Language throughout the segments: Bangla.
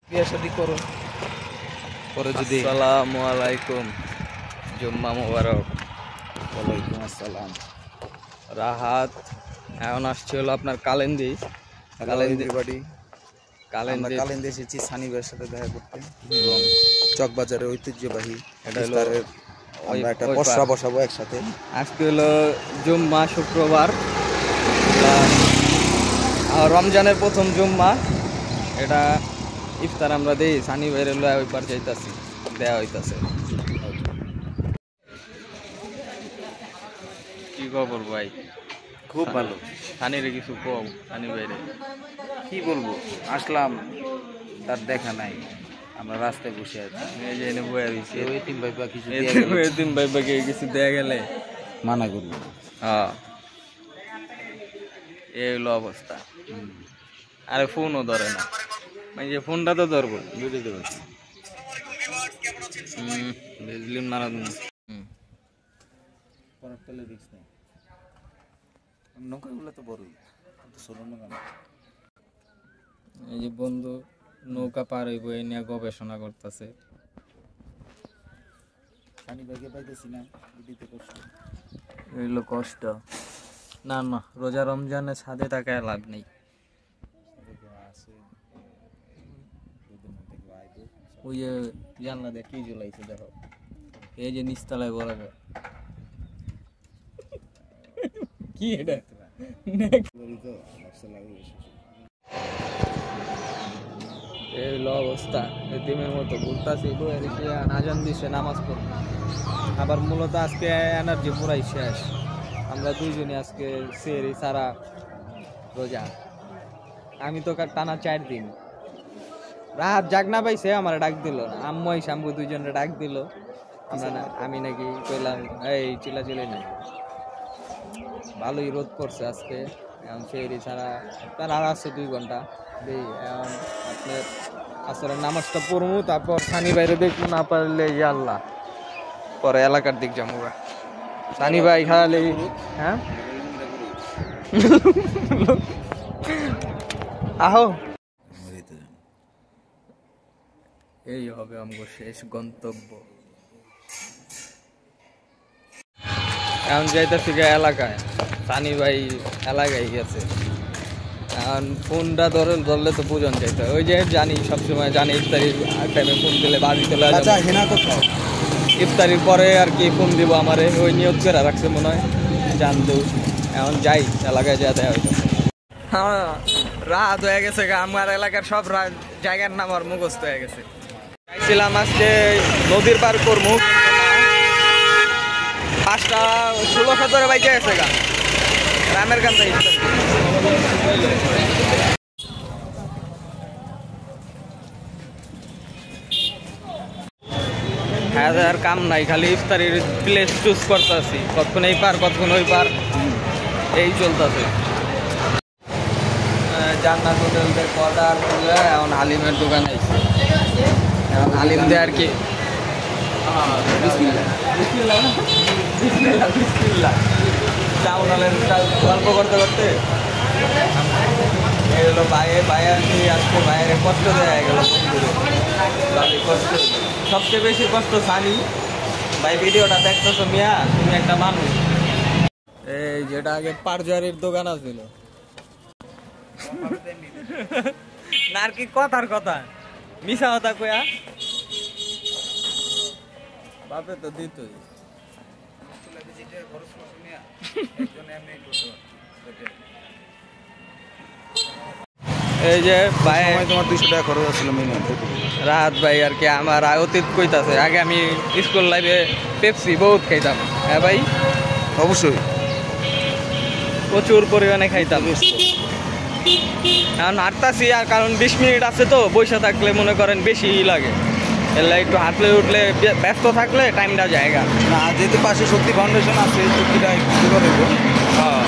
বিয়ে শাদী করো পরে যদি। আসসালামু আলাইকুম, জুম্মা মুবারক। ওয়ালাইকুম আসসালাম। রাহাত এখন আসছে হলো আপনার কালেন্দি। আমরা কালেন্দি এসেছি সানি ভাইয়ের সাথে দেখা করতে এবং চকবাজারের ঐতিহ্যবাহী এটা হলো ইফতারের আমরা একটা পসরা বসাবো একসাথে। আজকে হলো জুম্মা, শুক্রবার, রমজানের প্রথম জুম্মা। এটা ইফতার আমরা দিই সানি ভাইয়ের হলো ওই পার যাইতাছি, দেওয়া হইতাছে। কি খবর ভাই? খুব ভালো। সানিরে কিছু কম, সানি ভাইরে কি বলবো, আসলাম তার দেখা নাই, আমরা রাস্তায় বসে আছি। এই যে এনে বয়ে রয়েছি, তিন ভাই বা কিছু তিন ভাই বাকি কিছু দেয়া গেলে মানা করবো। হ্যাঁ, এই হলো অবস্থা। আরে ফোনও ধরে না, মানে যে ফোনটা তো ধরবো, বুঝতে পারছি। বুঝলিম না। নৌকাগুলো তো বড়ই, ছোট নৌকা না। এই যে বন্ধু নৌকা পার হইব এই নিয়ে গবেষণা করতেছে। সানি ভাইকে পাইতেছি না, দিতে কষ্ট। এইগুলো কষ্ট না, না রোজা রমজানে ছাদে তাকায় লাভ নেই। ওই যে জানলা দিয়ে কি জ্বলাইছে দেখো, এই যে নিচতলায় বলা যায় কি এটা। এই হলো অবস্থা, এতিমের মতো ঘুরতাছি, আজান দিছে নামাজ পড়ব। আবার মূলত আজকে এনার্জি পুরাই শেষ। আমরা দুইজনই আজকে সেরি সারা রোজা। আমি তো টানা 4 দিন রাত জাগ না পাইছে, আমার ডাক দিল না। আম্মু শাম্বু দুইজনে ডাক দিল, আমরা না, আমি নাকি কইলাম এই চিল্লাচিল্লি নাই। ভালোই রোদ পড়ছে আজকে। এখন সেরি ছাড়া তার আর আছে 2 ঘন্টা। এখন আপনার আসরের নামাজটা পড়বো, তারপর সানি বাইরে দেখবো, না পারলে আল্লাহ পরে এলাকার দিক যাবো। সানি ভাই খালি হ্যাঁ আহো, এই হবে আমগো শেষ গন্তব্য। এখন যাইতেছি এলাকায়, সানি ভাই এলাকায় গেছে। এখন ফোনটা ধরলে তো বুঝন যাইতে, ওই যে জানি সবসময় জানি ইফতারির টাইমে ফোন দিলে বাড়ি চলে আসবে। ইফতারির পরে আর কি ফোন দিব আমারে, ওই নিয়ত করে রাখছে মনে হয় জানতো। এখন যাই এলাকায় যা দেওয়া হইতো। হ্যাঁ, রাত হয়ে গেছে, আমার এলাকার সব জায়গার নাম আর মুখস্থ হয়ে গেছে। চাইছিলাম আজকে নদীর পার করবো, 5:16 বাইজে গেছে গা রামের গান। হ্যাঁ, আর কাম নাই, খালি ইফতারির প্লেস চুজ করতেছি, কতক্ষণ এই পার কতক্ষণ ওই পার, এই চলতেছে। জান্নাত হোটেল থেকে অর্ডার করলে এখন হালিমের দোকানে আইছে। এখন হালিম দিয়ে আর কি গল্প করতে করতে এই হলো ভাই আর কি আজকে ভাইয়ের কষ্ট দেওয়া গেল। কষ্ট, সবচেয়ে বেশি কষ্ট সানি ভাই। ভিডিওটা দেখতেছো মিয়া, তুমি একটা মানুষ। এই যেটা আগে পারজোয়ারির দোকান আছিল না, আর কি কথার কথা মিশা কথা কয়া বাপে তো দিতই। এই যে ভাই তোমার 200 টাকা খরচ আসছিল মিনিমাম। রাহাত ভাই আর কি আমার অতীত কইতাছে, আগে আমি স্কুল লাইফে পেপসি বহুত খাইতাম। হ্যাঁ ভাই, অবশ্যই প্রচুর পরিমাণে খাইতাম। এখন হাঁটতাছি, আর কারণ 20 মিনিট আছে তো, বসে থাকলে মনে করেন বেশি লাগে। এলে একটু হাঁটলে উঠলে, ব্যস্ত থাকলে টাইমটা জায়গা না। যেহেতু পাশে শক্তি ফাউন্ডেশন আছে, শক্তিটা একটু করে দেবো। হ্যাঁ,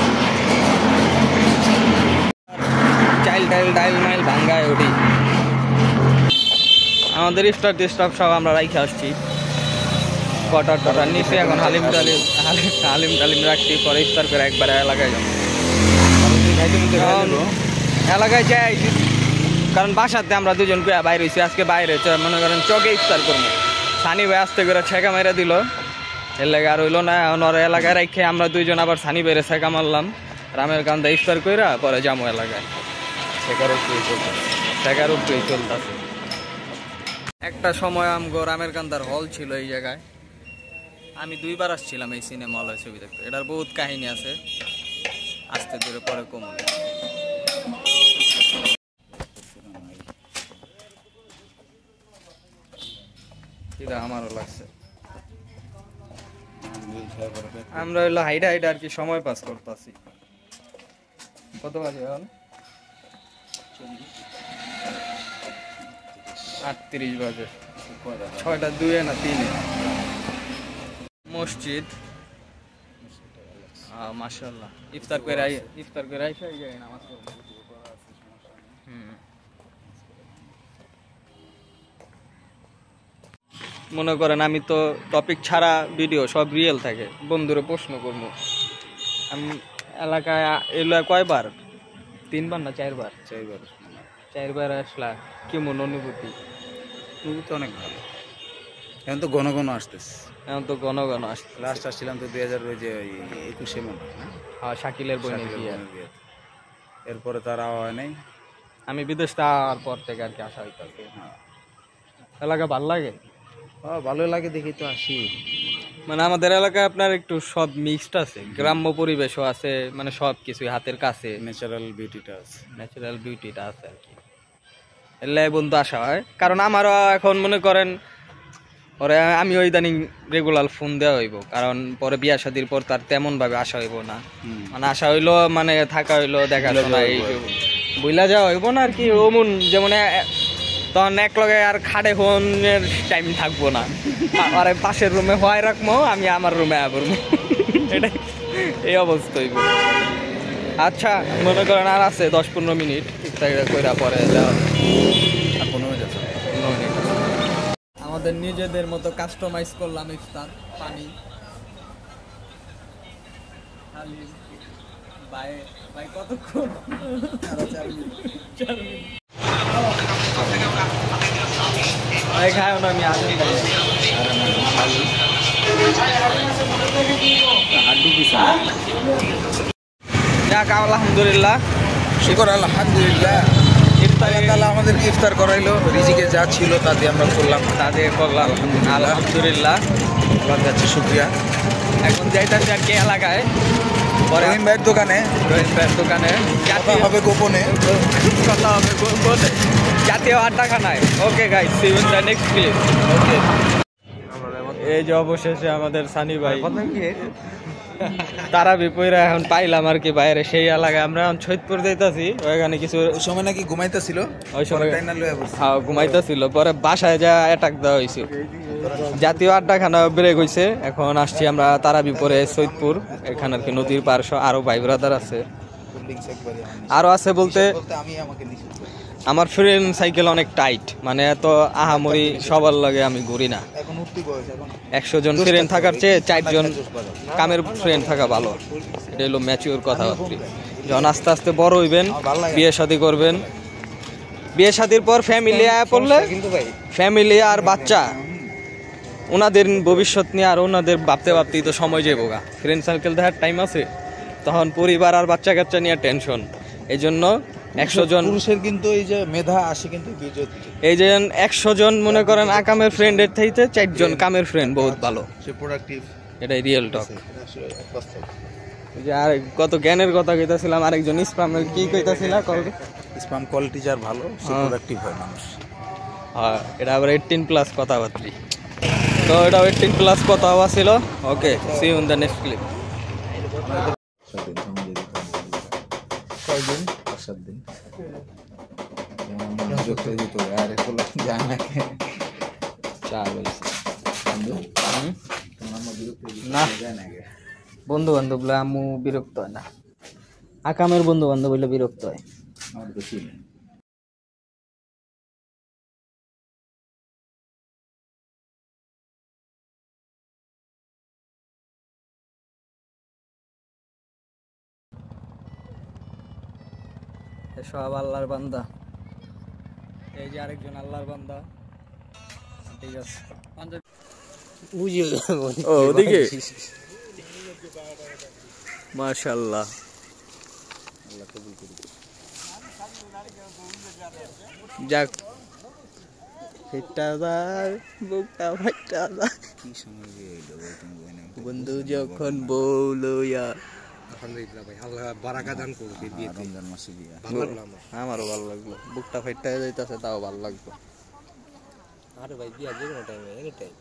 ডাইল মাইল ভাঙ্গায় উঠি। আমাদের স্টার ডিস্টার্ব সব আমরা রাইখে আসছি, কটার নিচে। এখন হালিম টালিম রাখছি, পরে ইফতার করে একবারে এলাকায় যাবো। এলাকায় যাই কারণ বাসাতে আমরা দুজন বাইরে হয়েছি, আজকে বাইরে মনে করেন চকে ইফতার করবো। সানি ভাই আস্তে করে ছেঁকা মেরে দিল, এর লাগে আর হইলো না। ওনার এলাকায় রেখে আমরা দুইজন আবার সানি ভাইরে ছেঁকা মারলাম, রামের কান্দা ইফতার কইরা পরে যাবো এলাকায়। ছেঁকার উপরেই চলতেছে। একটা সময় আমগো রামের কান্দার হল ছিল এই জায়গায়, আমি 2বার আসছিলাম এই সিনেমা হলের ছবি দেখতে। এটার বহুত কাহিনী আছে, আস্তে ধীরে পরে কমল। এটা আমারও লাগছে। আমরা হইলো হাইডা হাইডা আর কি সময় পাস করতেছি। কত বাজে এখন? 38 বাজে। 6টা 2 না 3 মসজিদ। মাশাআল্লাহ, ইফতার করে আইসা এই জায়গায় নামাজ পড়ব। মনে করেন আমি তো টপিক ছাড়া ভিডিও সব রিয়েল থাকে, বন্ধুরে প্রশ্ন করবো। আমি এলাকায় এলো কয়বার? 3বার না 4বার? 4বার আসলা, কেমন অনুভূতি? তো অনেক ভালো। এখন তো ঘন ঘন আসতেছে। লাস্ট আসছিলাম তো 2021 মনে হয় না? হ্যাঁ, শাকিলের বই বিয়ে। এরপরে তার আওয়া হয় নাই। আমি বিদেশ যাওয়ার পর থেকে আর কি আসা হইতাছে। এলাকা ভালো লাগে? ভালো লাগে দেখি তো আসি। মানে আমাদের এলাকায় আপনার একটু সব মিক্সড আছে, গ্রাম্য পরিবেশও আছে, মানে সব কিছুই হাতের কাছে, ন্যাচারাল বিউটিটা আছে আর কি। এলে বন্ধু আসা হয়, কারণ আমারও এখন মনে করেন ওরে আমি ইদানিং রেগুলার ফোন দেওয়া হইব, কারণ পরে বিয়া শাদির পর তার তেমন ভাবে আসা হইব না। মানে আসা হইলো মানে থাকা হইলো, দেখাশোনা এই বইলা যাওয়া হইব না আর কি। ওমন যেমন তখন এক লগে আর খাটে ফোনের টাইম থাকবো না, আর পাশের রুমে হওয়াই রাখবো, আমি আমার রুমে আবরবো, এটাই এই অবস্থা হইব। আচ্ছা, মনে করেন আর আছে 10-15 মিনিট ইফতার কইরা পরে যাওয়া। 15 মিনিট। আমাদের নিজেদের মতো কাস্টমাইজ করলাম ইফতার। পানি ভাই কতক্ষণ? খায় না, আমি আসি যাক, আলহামদুলিল্লাহ, শুকর আলহামদুলিল্লাহ। আমাদেরকে ইফতার করাইলো, রিজিকে যা ছিল তা দিয়ে আমরা করলাম, আলহামদুলিল্লাহ। আল্লাহর কাছে শুকরিয়া। এখন যাইতাছি আর কি এলাকায়, রহিম ভাইয়ের দোকানে কথা হবে গোপনে, জাতীয় আড্ডাখানায়। Okay guys, see you in the next clip. Okay, এই যে অবশেষে আমাদের সানি ভাই তারা বিপরীরা এখন পাইলাম আর কি বাইরে সেই এলাকায়। আমরা এখন সৈয়দপুর যাইতাছি, ওইখানে কিছু সময় নাকি ঘুমাইতেছিল, ওই সময় হ্যাঁ ঘুমাইতেছিল, পরে বাসায় যা অ্যাটাক দেওয়া হয়েছে। জাতীয় আড্ডাখানা ব্রেক হয়েছে, এখন আসছি আমরা তারা বিপরে সৈয়দপুর। এখানে আর কি নদীর পার আরো ভাই ব্রাদার আছে, আরো আছে বলতে আমার ফ্রেন্ড সাইকেল অনেক টাইট, মানে এত আহামরি সবার লাগে আমি ঘুরি না। 100 জন ফ্রেন্ড থাকার চেয়ে 4 জন কামের ফ্রেন্ড থাকা ভালো, এটা হলো ম্যাচিওর কথাবার্তা। যখন আস্তে আস্তে বড় হইবেন, বিয়ে শাদী করবেন, বিয়ে শাদীর পর ফ্যামিলি আয়া পড়লে ফ্যামিলি আর বাচ্চা ওনাদের ভবিষ্যৎ নিয়ে আর ওনাদের ভাবতে ভাবতেই তো সময় যাবো গা। ফ্রেন্ড সার্কেল দেখার টাইম আছে, তখন পরিবার আর বাচ্চা কাচ্চা নিয়ে টেনশন। এই জন্য 100 জন পুরুষের কিন্তু এই যে মেধা আসে কিন্তু এই যে 100 জন মনে করেন আকামের ফ্রেন্ডের থেকে 4 জন কামের ফ্রেন্ড বহুত ভালো, সে প্রোডাক্টিভ, এটাই রিয়েল টক। যে আর কত জ্ঞানের কথা কইতাছিলাম, আরেকজন স্পামের কি কইতাছিলা, স্পাম কোয়ালিটি যার ভালো সে প্রোডাক্টিভ হয় মানুষ। হ্যাঁ, এটা আবার 18+ কথাবার্তা। তো এটা 18+ কথা হওয়া ছিল। Okay, see you in the next clip. কয়দিন? 7 দিন। না, বন্ধু বান্ধব বলে আম্মু বিরক্ত হয় না, আকামের বন্ধু বান্ধব বলে বিরক্ত হয়। সব আল্লাহর বান্দা, এই যে আরেকজন আল্লাহর বান্দা, ঠিক আছে ও ওদিকে মাশাআল্লাহ যাক বন্ধু যখন বলয়া আলহামদুলিল্লাহ ভাই, আল্লাহ বারাকা দান করুক এই বিয়েতে। রমজান মাসে বিয়ে ভালো লাগলো আমার। আমারও ভালো লাগলো, বুকটা ফাইটা যাইতেছে তাও ভালো লাগলো। আরে ভাই বিয়া যে কোনো টাইমে এনি টাইম